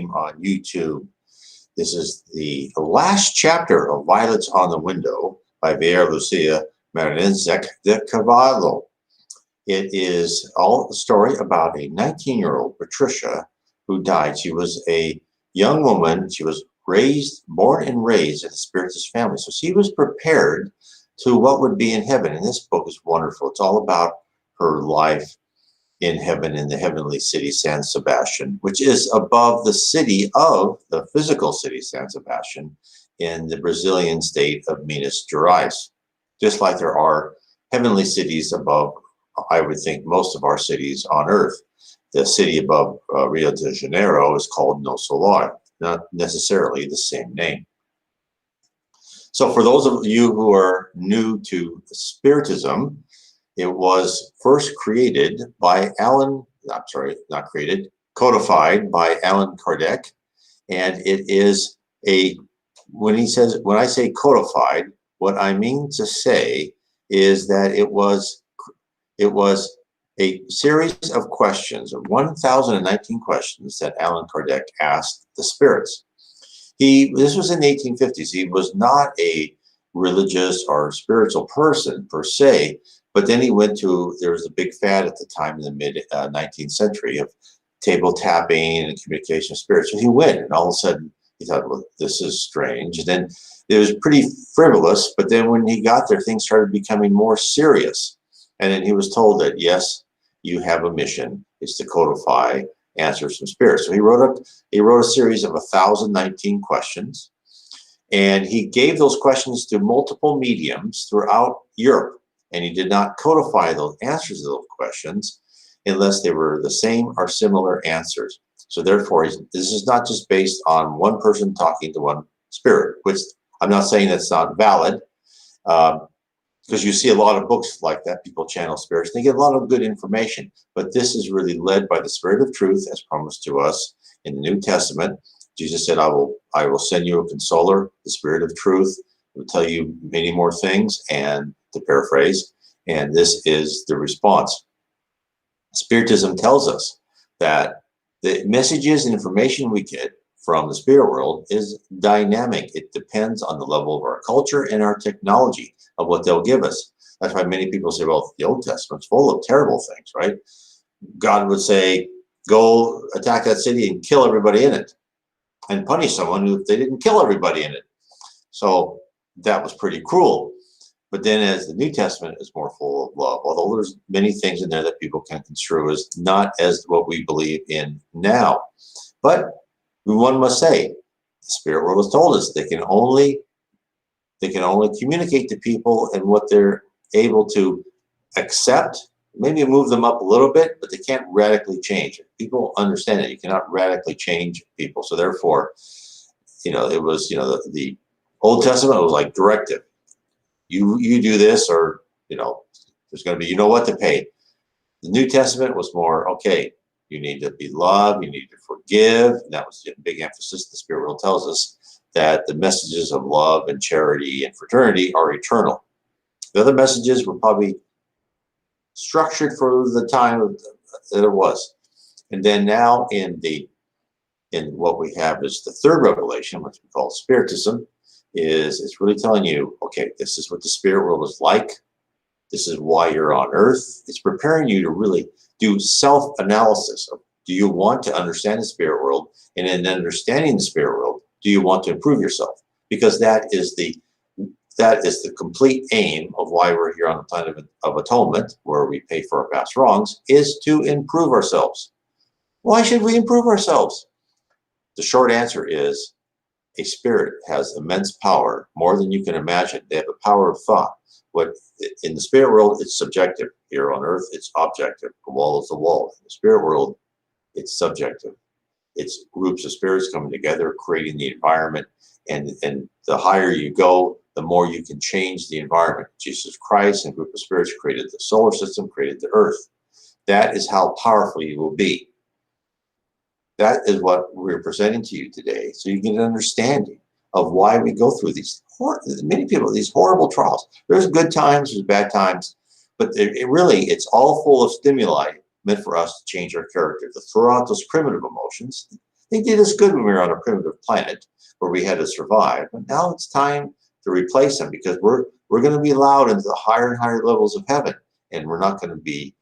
on YouTube. This is the last chapter of Violets on the Window by Vera, Lúcia, Marinzeck de Carvalho. It is all a story about a 19-year-old Patricia who died. She was a young woman. She was born and raised in a Spiritist family. So she was prepared to what would be in heaven. And this book is wonderful. It's all about her life in heaven, in the heavenly city, San Sebastian, which is above the city of the physical city, San Sebastian, in the Brazilian state of Minas Gerais. Just like there are heavenly cities above, I would think, most of our cities on earth. The city above Rio de Janeiro is called No Solar, not necessarily the same name. So for those of you who are new to Spiritism, it was first created by codified by Allan Kardec. And it is when I say codified, what I mean to say is that it was a series of questions, 1,019 questions that Allan Kardec asked the spirits. This was in the 1850s. He was not a religious or spiritual person per se, but then he went to, there was a big fad at the time in the mid-19th century of table tapping and communication of spirits. So he went, and all of a sudden he thought, well, this is strange. And then it was pretty frivolous, but then when he got there, things started becoming more serious. And then he was told that, yes, you have a mission. It's to codify answers from spirits. So he wrote a series of 1,019 questions, and he gave those questions to multiple mediums throughout Europe. And he did not codify those answers to those questions unless they were the same or similar answers. So therefore, this is not just based on one person talking to one spirit, which I'm not saying that's not valid, because you see a lot of books like that. People channel spirits. They get a lot of good information. But this is really led by the Spirit of Truth, as promised to us in the New Testament. Jesus said, I will send you a consoler, the Spirit of Truth. It will tell you many more things, and to paraphrase, and this is the response. Spiritism tells us that the messages and information we get from the spirit world is dynamic. It depends on the level of our culture and our technology of what they'll give us. That's why many people say, well, the Old Testament's full of terrible things, right? God would say, go attack that city and kill everybody in it, and punish someone if they didn't kill everybody in it. So that was pretty cruel. But then as the New Testament is more full of love, although there's many things in there that people can construe as not as what we believe in now. But one must say, the spirit world has told us they can only communicate to people and what they're able to accept, maybe move them up a little bit, but they can't radically change it. People understand that you cannot radically change people. So therefore, it was, the Old Testament was like directive. You do this, or there's going to be what to pay. The New Testament was more, okay, you need to be loved, you need to forgive. And that was a big emphasis. The spirit world tells us that the messages of love and charity and fraternity are eternal. The other messages were probably structured for the time that it was. And then now in what we have is the third revelation, which we call Spiritism. It's really telling you, okay, this is what the spirit world is like. This is why you're on earth. It's preparing you to really do self-analysis of, do you want to understand the spirit world? And in understanding the spirit world, do you want to improve yourself? Because that is the complete aim of why we're here on the planet of atonement, where we pay for our past wrongs, is to improve ourselves. Why should we improve ourselves? The short answer is, a spirit has immense power, more than you can imagine. They have the power of thought. In the spirit world, it's subjective. Here on earth, it's objective. A wall is a wall. In the spirit world, it's subjective. It's groups of spirits coming together, creating the environment. And the higher you go, the more you can change the environment. Jesus Christ and a group of spirits created the solar system, created the earth. That is how powerful you will be. That is what we're presenting to you today, so you get an understanding of why we go through these horrible trials. There's good times, there's bad times, but it's all full of stimuli meant for us to change our character, to throw out those primitive emotions. They did us good when we were on a primitive planet where we had to survive. But now it's time to replace them, because we're going to be allowed into the higher and higher levels of heaven, and we're not going to be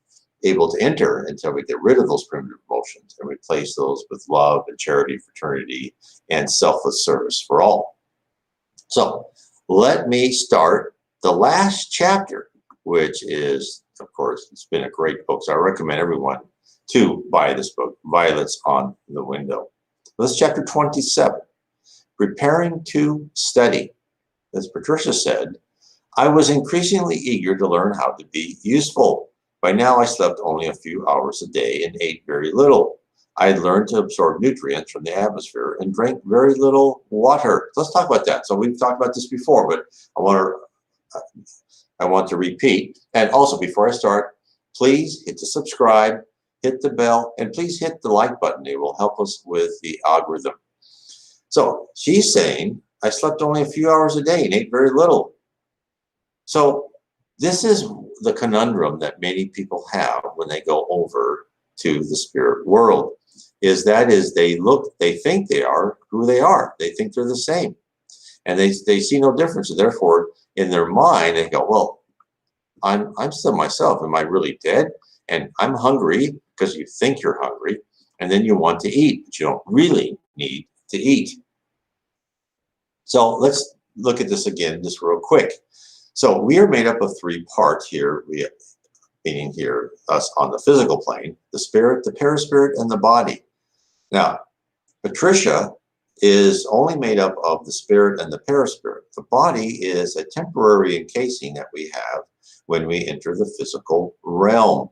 able to enter until we get rid of those primitive emotions and replace those with love and charity, fraternity, and selfless service for all. So let me start the last chapter, which is, of course, it's been a great book. So I recommend everyone to buy this book, Violets on the Window. This is chapter 27, Preparing to Study. As Patricia said, I was increasingly eager to learn how to be useful. By now, I slept only a few hours a day and ate very little. I had learned to absorb nutrients from the atmosphere and drank very little water. Let's talk about that. So we've talked about this before, but I want to repeat. And also, before I start, please hit the subscribe, hit the bell, and please hit the like button. It will help us with the algorithm. So she's saying, I slept only a few hours a day and ate very little. So this is the conundrum that many people have when they go over to the spirit world, is they think they are who they are. They think they're the same, and they see no difference. And therefore, in their mind, they go, well, I'm still myself. Am I really dead? And I'm hungry, because you think you're hungry, and then you want to eat, but you don't really need to eat. So let's look at this again just real quick. So we are made up of three parts here, meaning here, us on the physical plane, the spirit, the paraspirit, and the body. Now, Patricia is only made up of the spirit and the paraspirit. The body is a temporary encasing that we have when we enter the physical realm.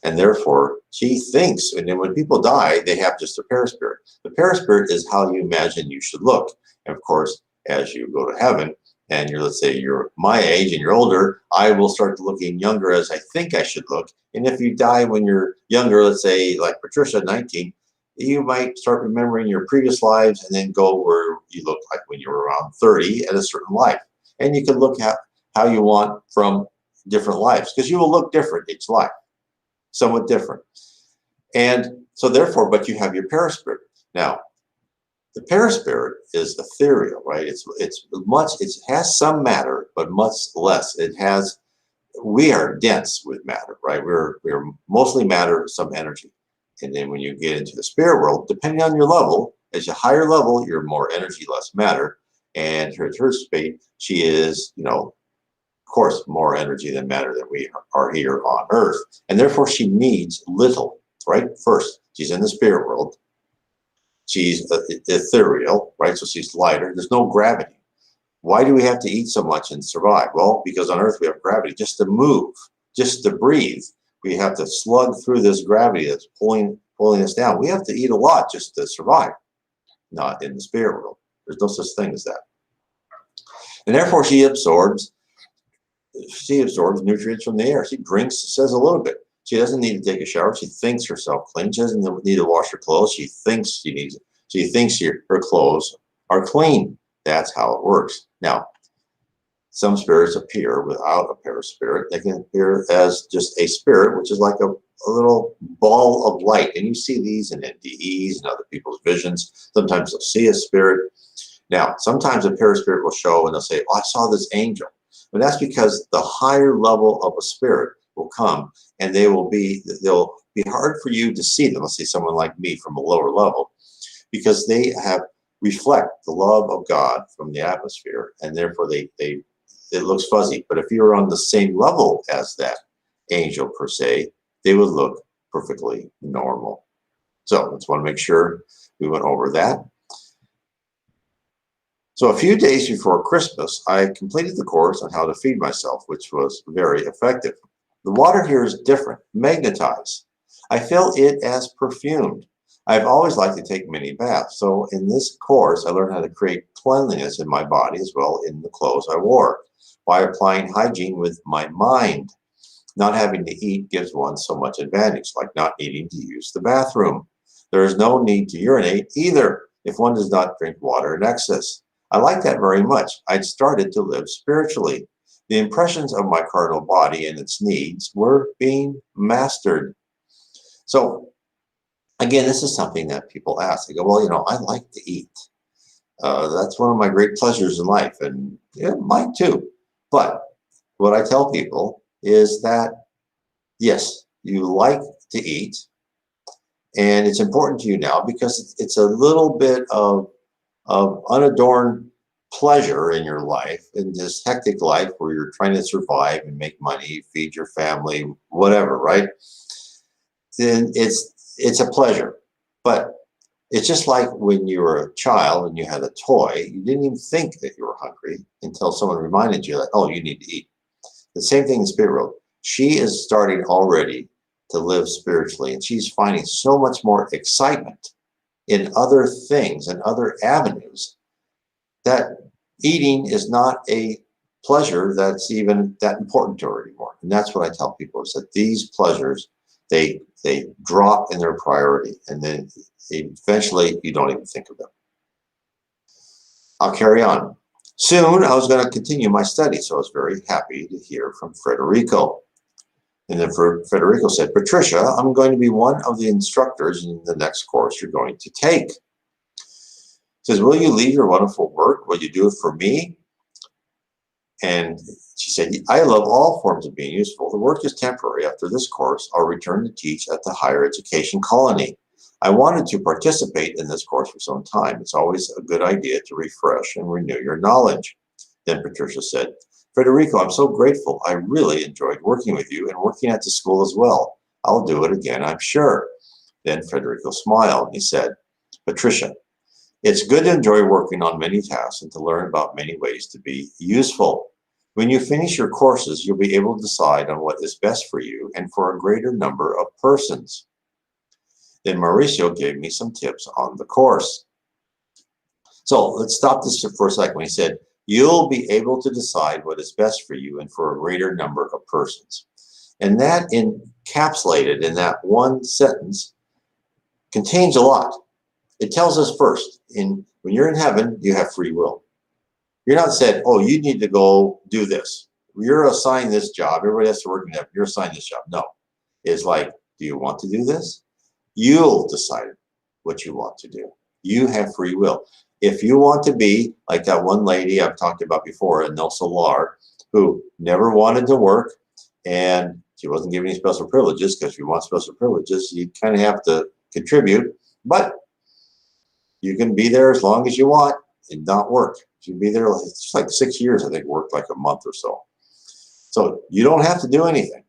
And therefore, she thinks, and then when people die, they have just a paraspirit. The paraspirit is how you imagine you should look. And of course, as you go to heaven, and let's say you're my age and you're older, I will start looking younger as I think I should look. And if you die when you're younger, let's say like Patricia, 19, you might start remembering your previous lives and then go where you look like when you were around 30 at a certain life. And you can look at how you want from different lives, because you will look different each life, somewhat different. And so therefore, but you have your paraspirit. Now, the paraspirit is ethereal, right? It has some matter, but much less. We are dense with matter, right? We're mostly matter, some energy. And then when you get into the spirit world, depending on your level, as a higher level, you're more energy, less matter. And her state, she is, of course, more energy than matter than we are here on Earth. And therefore, she needs little, right? First, she's in the spirit world. She's ethereal, right? So she's lighter. There's no gravity. Why do we have to eat so much and survive? Well, because on Earth we have gravity. Just to move, just to breathe, we have to slug through this gravity that's pulling us down. We have to eat a lot just to survive. Not in the spirit world. There's no such thing as that. And therefore she absorbs nutrients from the air. She drinks, says a little bit. She doesn't need to take a shower. She thinks herself clean. She doesn't need to wash her clothes. She thinks she needs it. She thinks her clothes are clean. That's how it works. Now, some spirits appear without a paraspirit. They can appear as just a spirit, which is like a little ball of light. And you see these in NDEs and other people's visions. Sometimes they'll see a spirit. Now, sometimes a paraspirit will show and they'll say, oh, I saw this angel. But that's because the higher level of a spirit will come, and they'll be hard for you to see them. Let's say someone like me from a lower level, because they reflect the love of God from the atmosphere, and therefore it looks fuzzy. But if you're on the same level as that angel per se, they would look perfectly normal. So let's want to make sure we went over that. So a few days before Christmas, I completed the course on how to feed myself, which was very effective. The water here is different, magnetized. I feel it as perfumed. I've always liked to take mini baths. So in this course, I learned how to create cleanliness in my body as well in the clothes I wore by applying hygiene with my mind. Not having to eat gives one so much advantage, like not needing to use the bathroom. There is no need to urinate either if one does not drink water in excess. I like that very much. I'd started to live spiritually. The impressions of my carnal body and its needs were being mastered. So Again, this is something that people ask. They go, well, I like to eat. That's one of my great pleasures in life, and yeah, mine too. But what I tell people is that, yes, you like to eat, and it's important to you now because it's a little bit of unadorned pleasure in your life, in this hectic life where you're trying to survive and make money, feed your family, whatever, right? Then it's a pleasure. But it's just like when you were a child and you had a toy, you didn't even think that you were hungry until someone reminded you that, oh, you need to eat. The same thing in spirit world. She is starting already to live spiritually, and she's finding so much more excitement in other things and other avenues that eating is not a pleasure that's even that important to her anymore. And that's what I tell people, is that these pleasures, they drop in their priority, and then eventually you don't even think of them. I'll carry on. Soon I was going to continue my study, so I was very happy to hear from Federico. And then Federico said, Patricia, I'm going to be one of the instructors in the next course you're going to take. He says, will you leave your wonderful work? Will you do it for me? And she said, I love all forms of being useful. The work is temporary. After this course, I'll return to teach at the higher education colony. I wanted to participate in this course for some time. It's always a good idea to refresh and renew your knowledge. Then Patricia said, Federico, I'm so grateful. I really enjoyed working with you and working at the school as well. I'll do it again, I'm sure. Then Federico smiled and he said, Patricia, it's good to enjoy working on many tasks and to learn about many ways to be useful. When you finish your courses, you'll be able to decide on what is best for you and for a greater number of persons. Then Mauricio gave me some tips on the course. So let's stop this for a second. When he said, you'll be able to decide what is best for you and for a greater number of persons. And that encapsulated in that one sentence contains a lot. It tells us first, when you're in heaven, you have free will. You're not said, oh, you need to go do this. You're assigned this job. Everybody has to work in heaven. You're assigned this job. No. It's like, do you want to do this? You'll decide what you want to do. You have free will. If you want to be like that one lady I've talked about before, Nel Solar, who never wanted to work, and she wasn't given any special privileges, because if you want special privileges, you kind of have to contribute, but you can be there as long as you want and not work. You can be there, it's like 6 years, I think, worked like a month or so. So you don't have to do anything.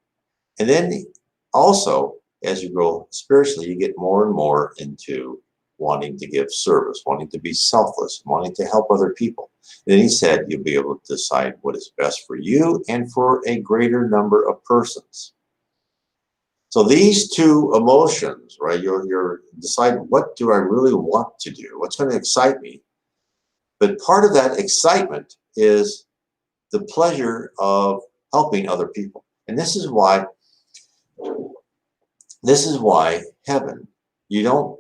And then also, as you grow spiritually, you get more and more into wanting to give service, wanting to be selfless, wanting to help other people. And then he said, you'll be able to decide what is best for you and for a greater number of persons. So these two emotions, right? You're deciding, what do I really want to do? What's going to excite me? But part of that excitement is the pleasure of helping other people. And this is why heaven, you don't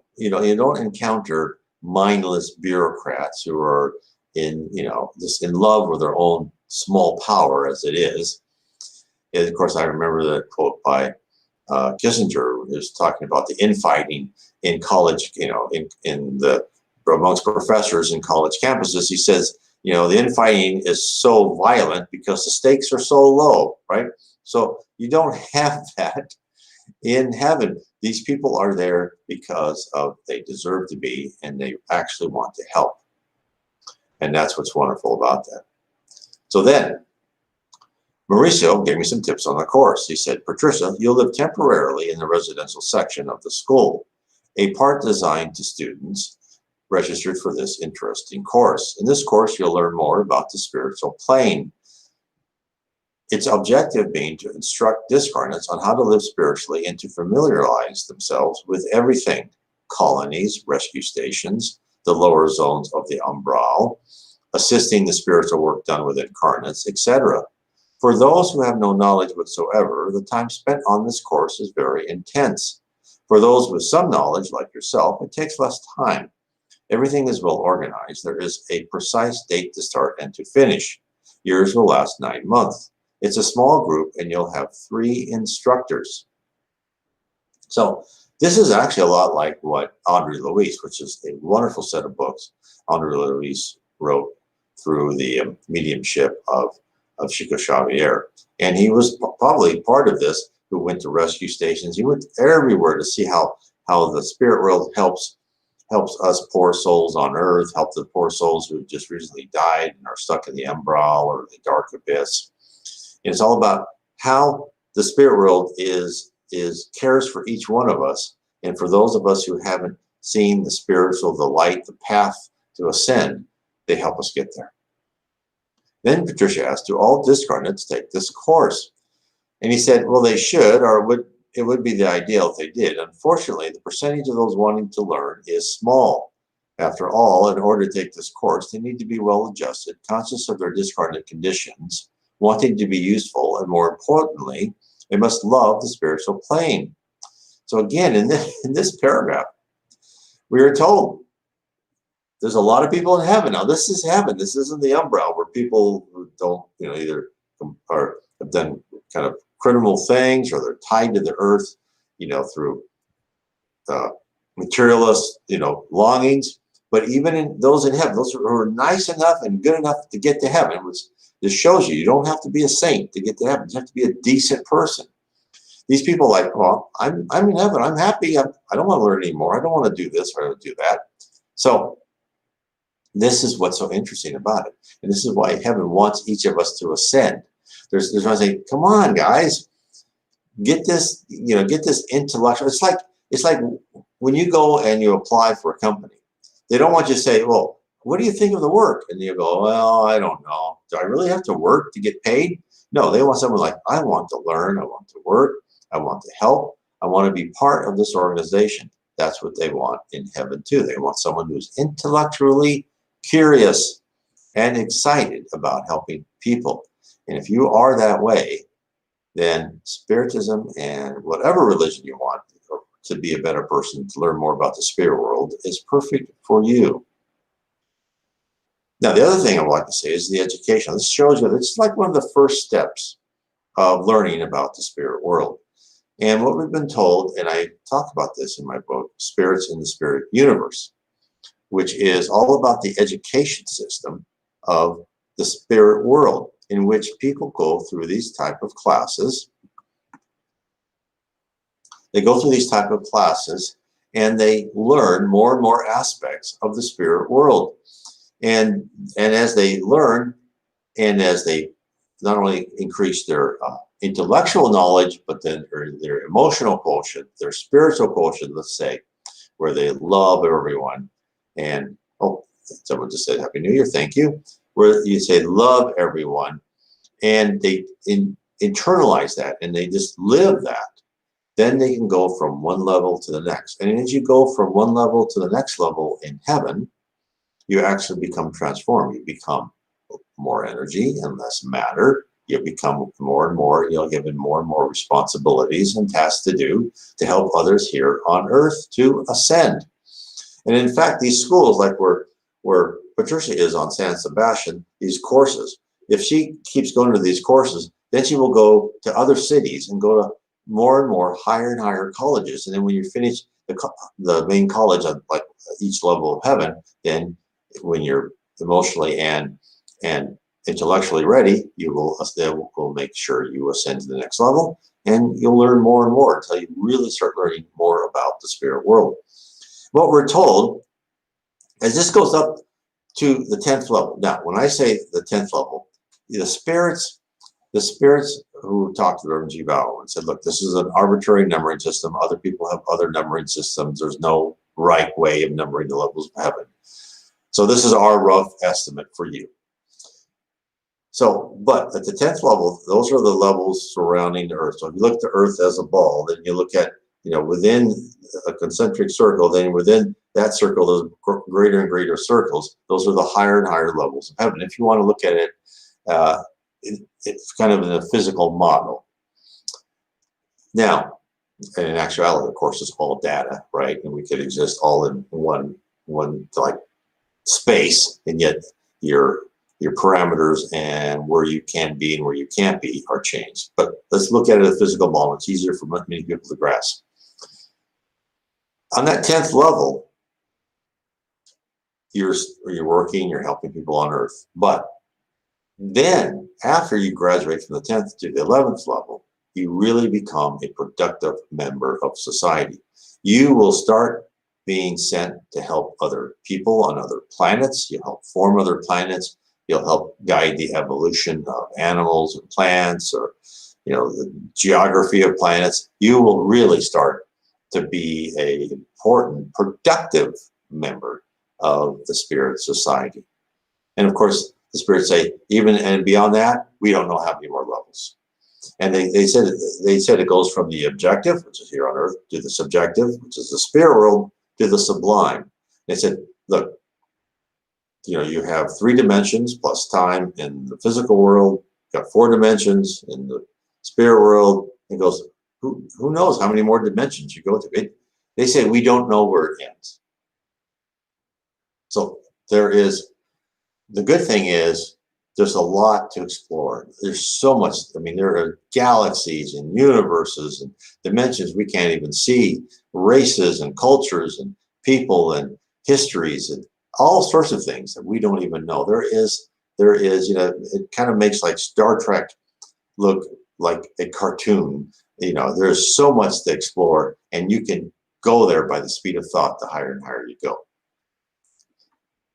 encounter mindless bureaucrats who are just in love with their own small power as it is. And of course, I remember the quote by Kissinger, who was talking about the infighting in college, amongst professors in college campuses. He says, the infighting is so violent because the stakes are so low, right? So you don't have that in heaven. These people are there because they deserve to be, and they actually want to help. And that's what's wonderful about that. So then, Mauricio gave me some tips on the course. He said, Patricia, you'll live temporarily in the residential section of the school, a part designed to students registered for this interesting course. In this course, you'll learn more about the spiritual plane. Its objective being to instruct discarnates on how to live spiritually and to familiarize themselves with everything: colonies, rescue stations, the lower zones of the umbral, assisting the spiritual work done with incarnates, etc. For those who have no knowledge whatsoever, the time spent on this course is very intense. For those with some knowledge, like yourself, it takes less time. Everything is well organized. There is a precise date to start and to finish. Yours will last 9 months. It's a small group, and you'll have 3 instructors. So This is actually a lot like what Andre Luis, which is a wonderful set of books Andre Luis wrote through the mediumship of Chico Xavier. And he was probably part of this, who went to rescue stations. He went everywhere to see how the spirit world helps us poor souls on earth, help the poor souls who just recently died and are stuck in the umbral or the dark abyss. And it's all about how the spirit world cares for each one of us. And for those of us who haven't seen the spiritual, the light, the path to ascend, they help us get there. Then Patricia asked, do all discarnates take this course? And he said, well, they should, or it would be the ideal if they did. Unfortunately, the percentage of those wanting to learn is small. After all, in order to take this course, they need to be well adjusted, conscious of their discarnate conditions, wanting to be useful, and more importantly, they must love the spiritual plane. So again, in this paragraph, we are told there's a lot of people in heaven. Now, this is heaven. This isn't the umbral where people who don't, either have done kind of criminal things or they're tied to the earth, through materialist, longings. But even in those in heaven, those who are nice enough and good enough to get to heaven, which this shows you don't have to be a saint to get to heaven. You have to be a decent person. These people are like, well, I'm in heaven. I'm happy. I don't want to learn anymore. I don't want to do this or I don't do that. So this is what's so interesting about it. And this is why heaven wants each of us to ascend. There's one saying, come on, guys, get this, get this intellectual. It's like when you go and you apply for a company, they don't want you to say, well, what do you think of the work? And you go, well, I don't know. Do I really have to work to get paid? No, they want someone like, I want to learn. I want to work. I want to help. I want to be part of this organization. That's what they want in heaven too. They want someone who's intellectually curious and excited about helping people. And if you are that way, then Spiritism and whatever religion you want to be a better person, to learn more about the spirit world, is perfect for you. Now, the other thing I would like to say is the education. This shows you that it's like one of the first steps of learning about the spirit world. And what we've been told, and I talk about this in my book, Spirits in the Spirit Universe, which is all about the education system of the spirit world, in which people go through these type of classes. They go through these type of classes and they learn more and more aspects of the spirit world. And as they learn, and as they not only increase their intellectual knowledge, but then their emotional quotient, their spiritual quotient, let's say, where they love everyone. And, oh, someone just said Happy New Year, thank you. Where you say love everyone, and they internalize that, and they just live that. Then they can go from one level to the next. And as you go from one level to the next level in heaven, you actually become transformed. You become more energy and less matter. You become more and more, given more and more responsibilities and tasks to do to help others here on earth to ascend. And in fact, these schools, like where Patricia is on San Sebastian, these courses, if she keeps going to these courses, then she will go to other cities and go to more and more higher and higher colleges. And then when you finish the main college on like each level of heaven, then when you're emotionally and intellectually ready, they will make sure you ascend to the next level, and you'll learn more and more until you really start learning more about the spirit world. What we're told is this goes up to the 10th level. Now, when I say the 10th level, the spirits who talked to the Reverend G. Bao and said, look, this is an arbitrary numbering system. Other people have other numbering systems. There's no right way of numbering the levels of heaven. So this is our rough estimate for you. So, but at the 10th level, those are the levels surrounding the earth. So if you look at the earth as a ball, then you look at, within a concentric circle, then within that circle, those greater and greater circles, those are the higher and higher levels of heaven. If you want to look at it, it's kind of in a physical model. Now, and in actuality, of course, it's all data, right? And we could exist all in one like space, and yet your parameters and where you can be and where you can't be are changed. But let's look at it as a physical model. It's easier for many people to grasp. On that 10th level, you're working, you're helping people on earth. But then after you graduate from the 10th to the 11th level, you really become a productive member of society. You will start being sent to help other people on other planets. You'll help form other planets. You'll help guide the evolution of animals and plants, or the geography of planets. You will really start to be an important, productive member of the spirit society. And of course, the spirits say, even and beyond that, we don't know how many more levels. And they said it goes from the objective, which is here on earth, to the subjective, which is the spirit world, to the sublime. They said, look, you have 3 dimensions plus time in the physical world. You've got 4 dimensions in the spirit world. It goes, who knows how many more dimensions you go to? They say we don't know where it ends. So the good thing is there's a lot to explore. There's so much. I mean, there are galaxies and universes and dimensions we can't even see, races and cultures and people and histories and all sorts of things that we don't even know. There is, it kind of makes like Star Trek look like a cartoon. There's so much to explore, and you can go there by the speed of thought. The higher and higher you go.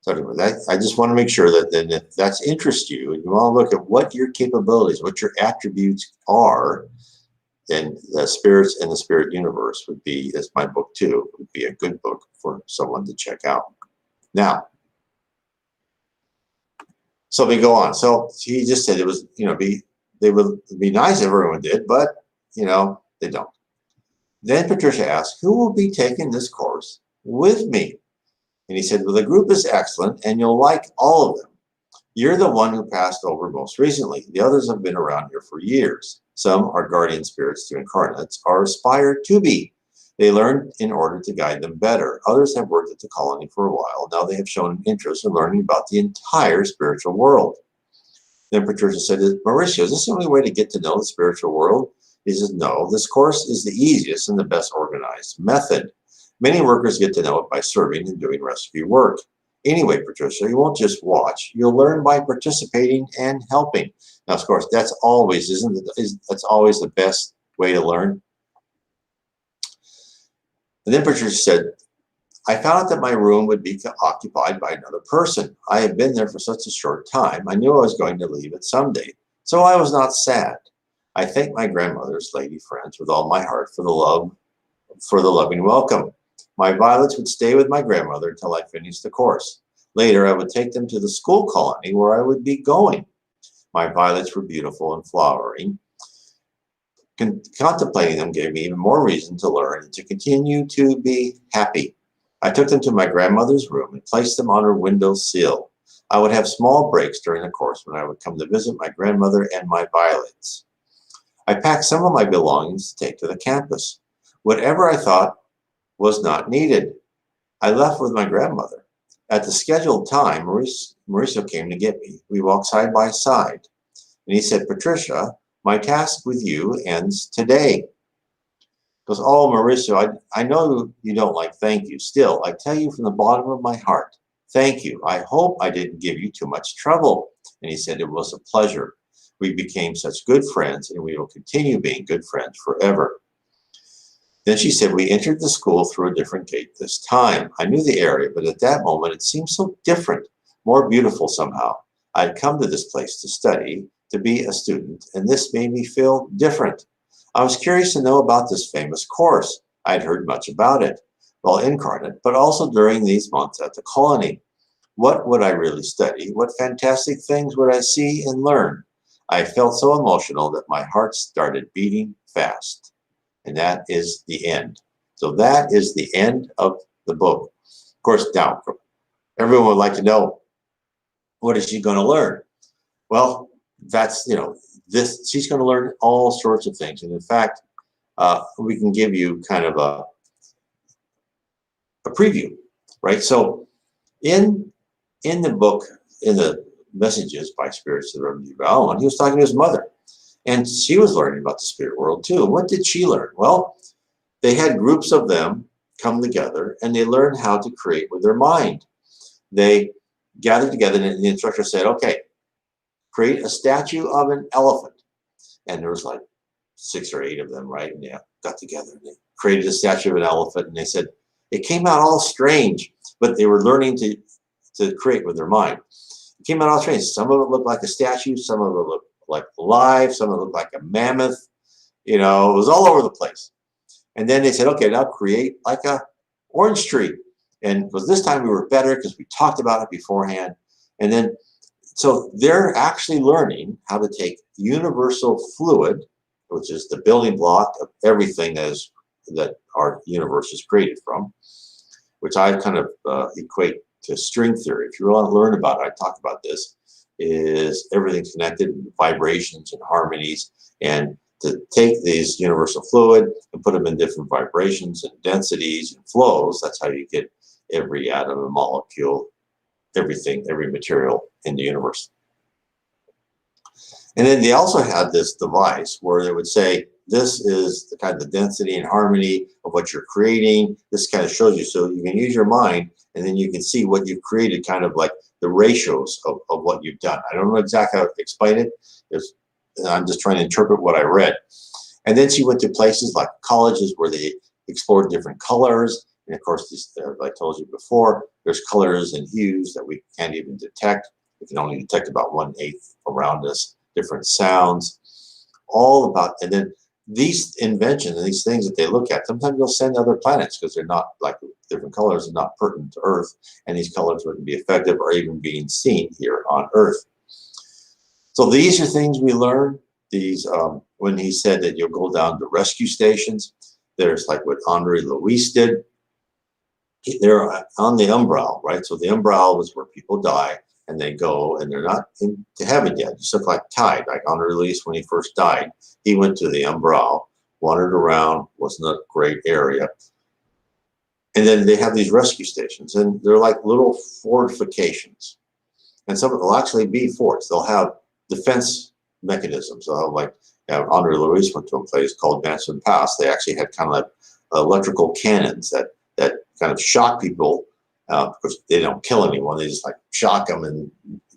So anyway, I just want to make sure that then if that interests you, and you want to look at what your capabilities, what your attributes are, then the spirits in the spirit universe would be, as my book too, would be a good book for someone to check out. Now, so we go on. So he just said it was, they would be nice if everyone did, but they don't. Then Patricia asked, who will be taking this course with me? And he said, well, the group is excellent and you'll like all of them. You're the one who passed over most recently. The others have been around here for years. Some are guardian spirits to incarnates or aspire to be. They learned in order to guide them better. Others have worked at the colony for a while. Now they have shown an interest in learning about the entire spiritual world. Then Patricia said, Mauricio, is this the only way to get to know the spiritual world? He says, no, this course is the easiest and the best organized method. Many workers get to know it by serving and doing rescue work. Anyway, Patricia, you won't just watch. You'll learn by participating and helping. Now, of course, that's always, that's always the best way to learn. And then Patricia said, I found out that my room would be occupied by another person. I had been there for such a short time. I knew I was going to leave it someday. So I was not sad. I thank my grandmother's lady friends with all my heart for the loving welcome. My violets would stay with my grandmother until I finished the course. Later, I would take them to the school colony where I would be going. My violets were beautiful and flowering. Contemplating them gave me even more reason to learn and to continue to be happy. I took them to my grandmother's room and placed them on her window sill. I would have small breaks during the course when I would come to visit my grandmother and my violets. I packed some of my belongings to take to the campus. Whatever I thought was not needed, I left with my grandmother. At the scheduled time, Mauricio came to get me. We walked side by side. And he said, Patricia, my task with you ends today. He goes, oh, Mauricio, I know you don't like thank you. Still, I tell you from the bottom of my heart, thank you. I hope I didn't give you too much trouble. And he said, it was a pleasure. We became such good friends, and we will continue being good friends forever. Then she said, we entered the school through a different gate this time. I knew the area, but at that moment, it seemed so different, more beautiful somehow. I'd come to this place to study, to be a student, and this made me feel different. I was curious to know about this famous course. I'd heard much about it while incarnate, but also during these months at the colony. What would I really study? What fantastic things would I see and learn? I felt so emotional that my heart started beating fast. And that is the end. So that is the end of the book. Of course, now, everyone would like to know, what is she going to learn? Well, that's, she's going to learn all sorts of things. And in fact, we can give you kind of a preview, right? So in the book, in the messages by Spirits of the Reverend Val, he was talking to his mother. And she was learning about the spirit world too. What did she learn? Well, they had groups of them come together and they learn how to create with their mind. They gathered together and the instructor said, okay, create a statue of an elephant. And there was like 6 or 8 of them, right? And they got together and they created a statue of an elephant. And they said, it came out all strange, but they were learning to create with their mind. It came out all strange. Some of it looked like a statue. Some of it looked like alive. Some of it looked like a mammoth. You know, it was all over the place. And then they said, okay, now create like a orange tree. And because this time we were better because we talked about it beforehand. And then, so they're actually learning how to take universal fluid, which is the building block of everything that our universe is created from, which I kind of equate to string theory. If you want to learn about it, I talk about this, is everything's connected, vibrations and harmonies, and to take these universal fluid and put them in different vibrations and densities and flows, that's how you get every atom and molecule, everything, every material in the universe. And then they also had this device where they would say, this is the kind of density and harmony of what you're creating. This kind of shows you, so you can use your mind and then you can see what you've created, kind of like the ratios of what you've done. I don't know exactly how to explain it. I'm just trying to interpret what I read. And then she went to places like colleges where they explored different colors. And of course, like I told you before, there's colors and hues that we can't even detect. We can only detect about 1/8 around us, different sounds, all about, and then these inventions and these things that they look at, sometimes they'll send to other planets because they're not, like different colors are not pertinent to Earth, and these colors wouldn't be effective or even being seen here on Earth. So these are things we learn. These, when he said that you'll go down to rescue stations, there's like what Andre Luis did. They're on the umbral, right? So the umbral was where people die and they go and they're not into heaven yet. Just look like tide, like Andre Luis when he first died. He went to the umbral, wandered around, wasn't a great area. And then they have these rescue stations and they're like little fortifications. And some of them will actually be forts. They'll have defense mechanisms. Like Andre Luis went to a place called Manson Pass. They actually had kind of like electrical cannons that kind of shock people because they don't kill anyone. They just like shock them and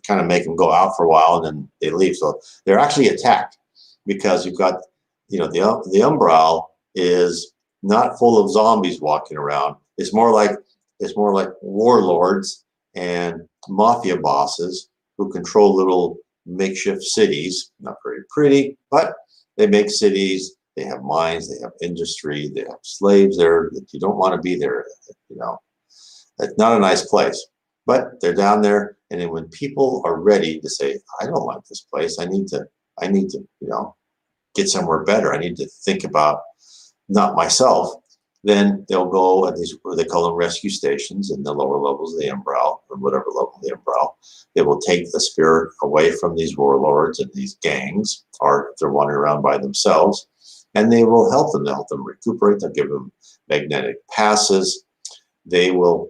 kind of make them go out for a while and then they leave. So they're actually attacked because you've got, you know, the umbral is not full of zombies walking around. It's more like warlords and mafia bosses who control little makeshift cities. Not very pretty, but they make cities. They have mines, they have industry, they have slaves there. You don't want to be there, you know. It's not a nice place, but they're down there. And then when people are ready to say, I don't like this place, I need to, you know, get somewhere better. I need to think about not myself. Then they'll go at these, what they call them rescue stations in the lower levels of the umbral, or whatever level of the umbral. They will take the spirit away from these warlords and these gangs, or if they're wandering around by themselves, and they will help them. They'll help them recuperate. They'll give them magnetic passes. They will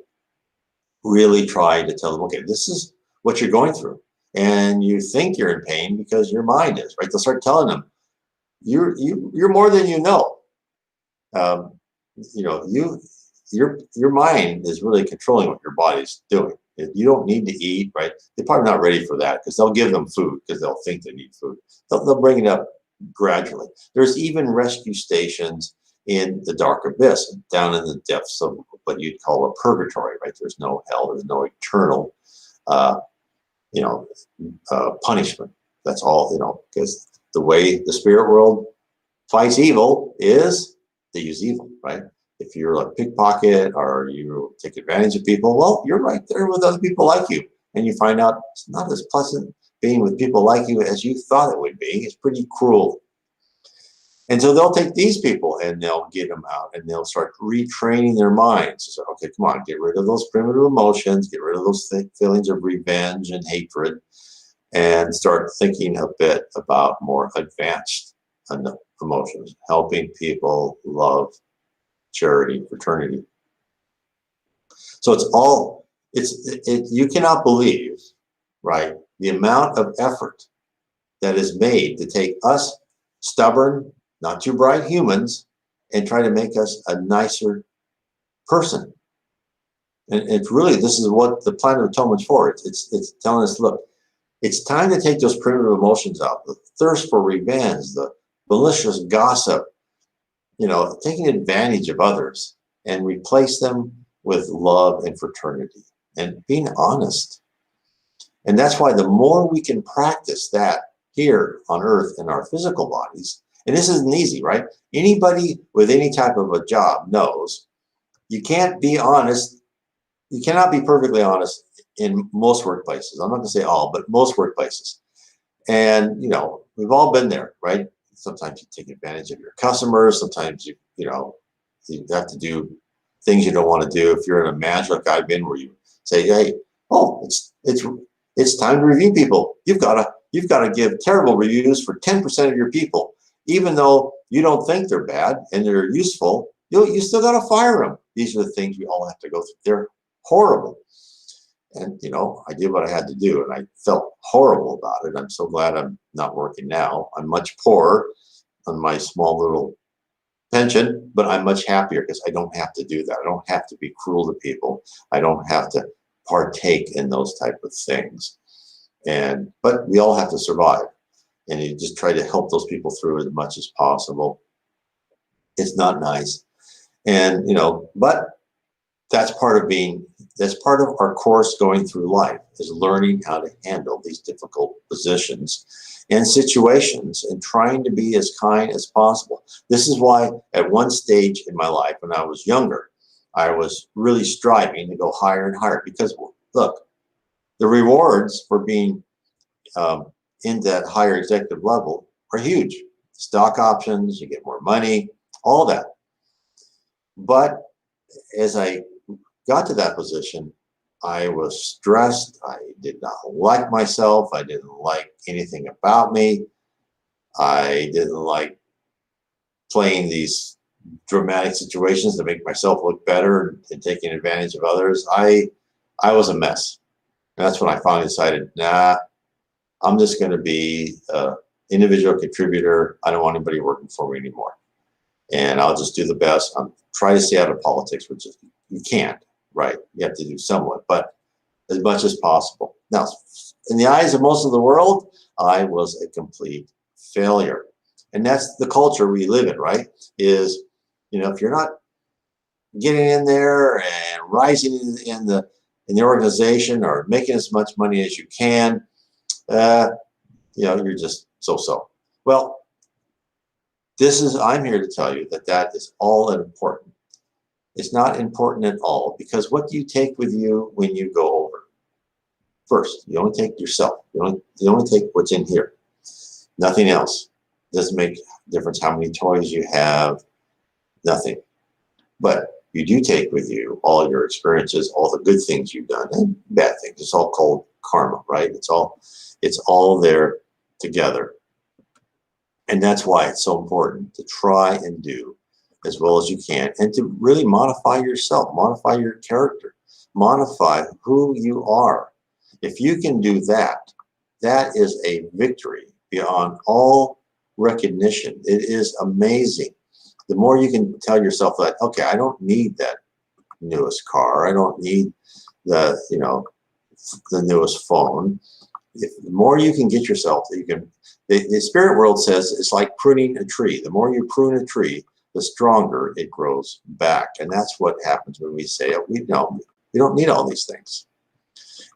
really try to tell them, okay, this is what you're going through. And you think you're in pain because your mind is, right? They'll start telling them, you're more than you know. You know, your mind is really controlling what your body's doing. You don't need to eat, right? They're probably not ready for that because they'll give them food because they'll think they need food. They'll bring it up gradually. There's even rescue stations in the dark abyss, down in the depths of what you'd call a purgatory, right? There's no hell, there's no eternal, you know, punishment. That's all, you know, because the way the spirit world fights evil is they use evil, right? If you're a pickpocket or you take advantage of people, well, you're right there with other people like you. And you find out it's not as pleasant being with people like you as you thought it would be. It's pretty cruel. And so they'll take these people and they'll get them out and they'll start retraining their minds. So, okay, come on, get rid of those primitive emotions, get rid of those feelings of revenge and hatred, and start thinking a bit about more advanced emotions, helping people, love, charity, fraternity. So it's all, you cannot believe, right, the amount of effort that is made to take us stubborn, not too bright humans and try to make us a nicer person. And it's really, this is what the plan of atonement's for. It's telling us, look, it's time to take those primitive emotions out, the thirst for revenge, the malicious gossip, taking advantage of others, and replace them with love and fraternity and being honest. And that's why the more we can practice that here on earth in our physical bodies, and this isn't easy, right? Anybody with any type of a job knows you can't be honest. You cannot be perfectly honest in most workplaces. I'm not going to say all, but most workplaces. And, we've all been there, right? Sometimes you take advantage of your customers. Sometimes you have to do things you don't want to do. If you're in a manager like I've been, where you say, hey, it's time to review people. You've got to give terrible reviews for 10% of your people, even though you don't think they're bad and they're useful. You still got to fire them. These are the things we all have to go through. They're horrible. And, I did what I had to do, and I felt horrible about it. I'm so glad I'm not working now. I'm much poorer on my small little pension, but I'm much happier because I don't have to do that. I don't have to be cruel to people. I don't have to partake in those type of things. But we all have to survive, and you just try to help those people through as much as possible. It's not nice. And, but that's part of our course going through life, is learning how to handle these difficult positions and situations and trying to be as kind as possible. This is why at one stage in my life, when I was younger, I was really striving to go higher and higher, because look, the rewards for being in that higher executive level are huge. Stock options, you get more money, all that. But as I got to that position, I was stressed. I did not like myself. I didn't like anything about me. I didn't like playing these dramatic situations to make myself look better and taking advantage of others. I was a mess. And that's when I finally decided, nah, I'm just going to be an individual contributor. I don't want anybody working for me anymore. And I'll just do the best. I'm trying to stay out of politics, which is, you can't. Right, you have to do somewhat, but as much as possible. Now, in the eyes of most of the world, I was a complete failure. And that's the culture we live in, right? Is, if you're not getting in there and rising in the organization or making as much money as you can, you're just so-so. Well, I'm here to tell you that is all important. It's not important at all, because what do you take with you when you go over? First, you only take yourself. You only take what's in here. Nothing else. Doesn't make a difference how many toys you have. Nothing. But you do take with you all your experiences, all the good things you've done, and bad things. It's all called karma, right? It's all there together. And that's why it's so important to try and do as well as you can, and to really modify yourself, modify your character, modify who you are. If you can do that, that is a victory beyond all recognition. It is amazing. The more you can tell yourself that, okay, I don't need that newest car. I don't need the newest phone. The more you can get yourself, the spirit world says it's like pruning a tree. The more you prune a tree, the stronger it grows back. And that's what happens when we say, we don't need all these things.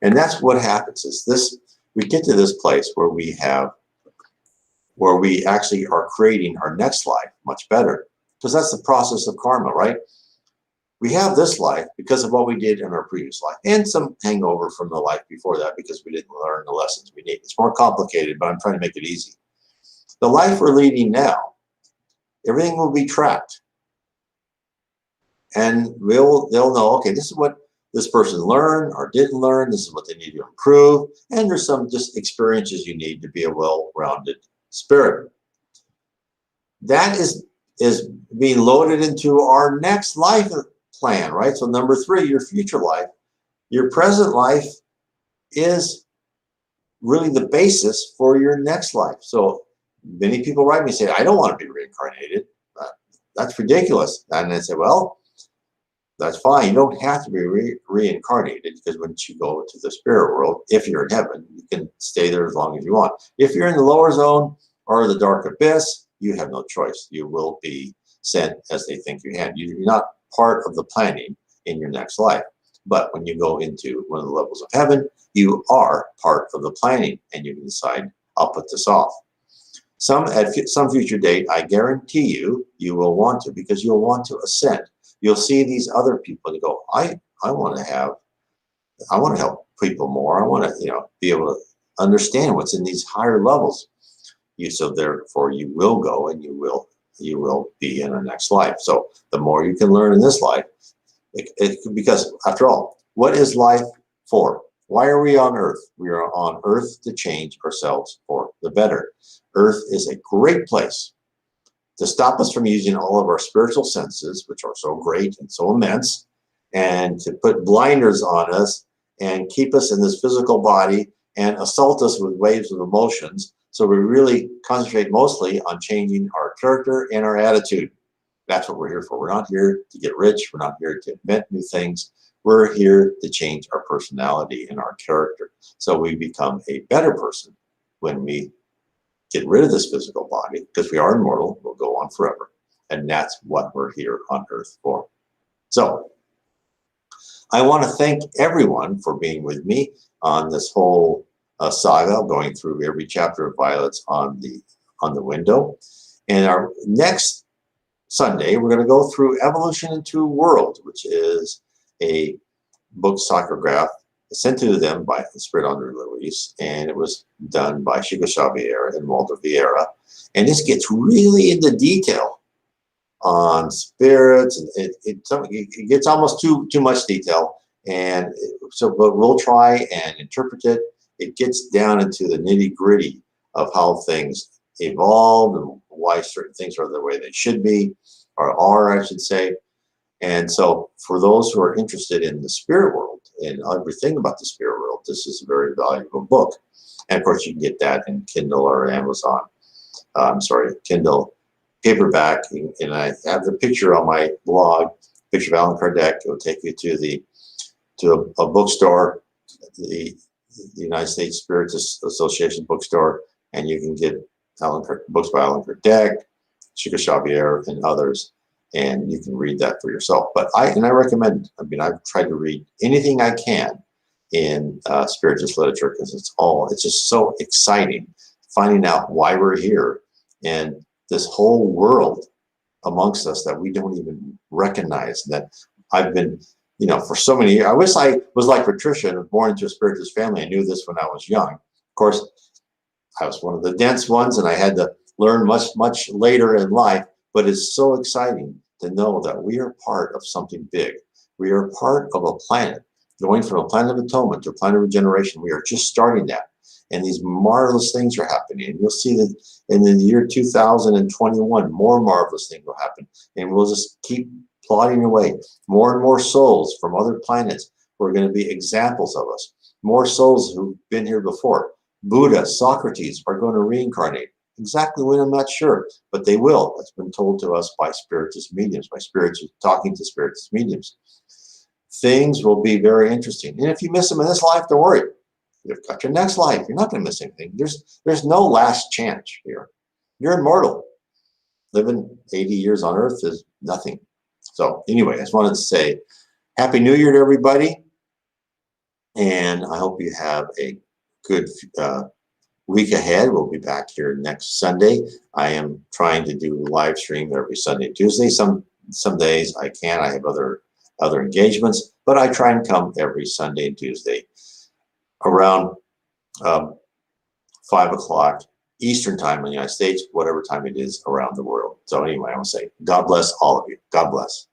And that's what happens is we get to this place where we actually are creating our next life much better. Because that's the process of karma, right? We have this life because of what we did in our previous life, and some hangover from the life before that because we didn't learn the lessons we need. It's more complicated, but I'm trying to make it easy. The life we're leading now, everything will be tracked. And they'll know, okay, this is what this person learned or didn't learn. This is what they need to improve. And there's some just experiences you need to be a well-rounded spirit. That is being loaded into our next life plan, right? So number 3, your future life. Your present life is really the basis for your next life. So many people write me and say, I don't want to be reincarnated. That's ridiculous. And I say, well, That's fine. You don't have to be reincarnated, because once you go to the spirit world, if you're in heaven, you can stay there as long as you want. If you're in the lower zone or the dark abyss, you have no choice. You will be sent as they think you can. You're not part of the planning in your next life. But when you go into one of the levels of heaven, you are part of the planning, and you can decide, I'll put this off. At some future date, I guarantee you will want to, because you'll want to ascend. You'll see these other people and you go, I want to help people more. I want to, be able to understand what's in these higher levels. So therefore you will go, and you will be in the next life. So the more you can learn in this life, because after all, what is life for? Why are we on Earth? We are on Earth to change ourselves for the better. Earth is a great place to stop us from using all of our spiritual senses, which are so great and so immense, and to put blinders on us and keep us in this physical body and assault us with waves of emotions. So we really concentrate mostly on changing our character and our attitude. That's what we're here for. We're not here to get rich. We're not here to invent new things. We're here to change our personality and our character, so we become a better person when we get rid of this physical body, because we are immortal. We'll go on forever. And that's what we're here on Earth for. So I want to thank everyone for being with me on this whole saga, going through every chapter of Violets on the Window. And our next Sunday, we're going to go through Evolution into World, which is a book psychographed sent to them by the Spirit Andre Luis, and it was done by Chico Xavier and Walter Vera. And this gets really into detail on spirits, and it gets almost too much detail. And but we'll try and interpret it. It gets down into the nitty-gritty of how things evolve and why certain things are the way they should be, or are, I should say. And so for those who are interested in the spirit world and everything about the spirit world, this is a very valuable book. And of course, you can get that in Kindle or Amazon. Kindle paperback. And I have the picture on my blog, picture of Allan Kardec. It will take you to a bookstore, the United States Spirits Association bookstore, and you can get books by Allan Kardec, Chico Xavier, and others. And you can read that for yourself. But I recommend, I've tried to read anything I can in spiritist literature, because it's just so exciting finding out why we're here, and this whole world amongst us that we don't even recognize. That I've been, for so many years, I wish I was like Patricia and was born into a spiritist family. I knew this when I was young. Of course, I was one of the dense ones, and I had to learn much, much later in life. But it's so exciting to know that we are part of something big. We are part of a planet, going from a planet of atonement to a planet of regeneration. We are just starting that. And these marvelous things are happening. And you'll see that in the year 2021, more marvelous things will happen. And we'll just keep plodding away. More and more souls from other planets who are going to be examples of us. More souls who've been here before. Buddha, Socrates are going to reincarnate. Exactly when, I'm not sure, but they will. That's been told to us by spiritist mediums, by spirits talking to spiritist mediums. Things will be very interesting. And if you miss them in this life, don't worry. You've got your next life. You're not going to miss anything. There's no last chance here. You're immortal. Living 80 years on Earth is nothing. So anyway, I just wanted to say Happy New Year to everybody. And I hope you have a good week ahead. We'll be back here next Sunday. I am trying to do live stream every Sunday and Tuesday. Some days I can. I have other engagements, but I try and come every Sunday and Tuesday around 5 o'clock Eastern time in the United States, whatever time it is around the world. So anyway, I want to say God bless all of you. God bless.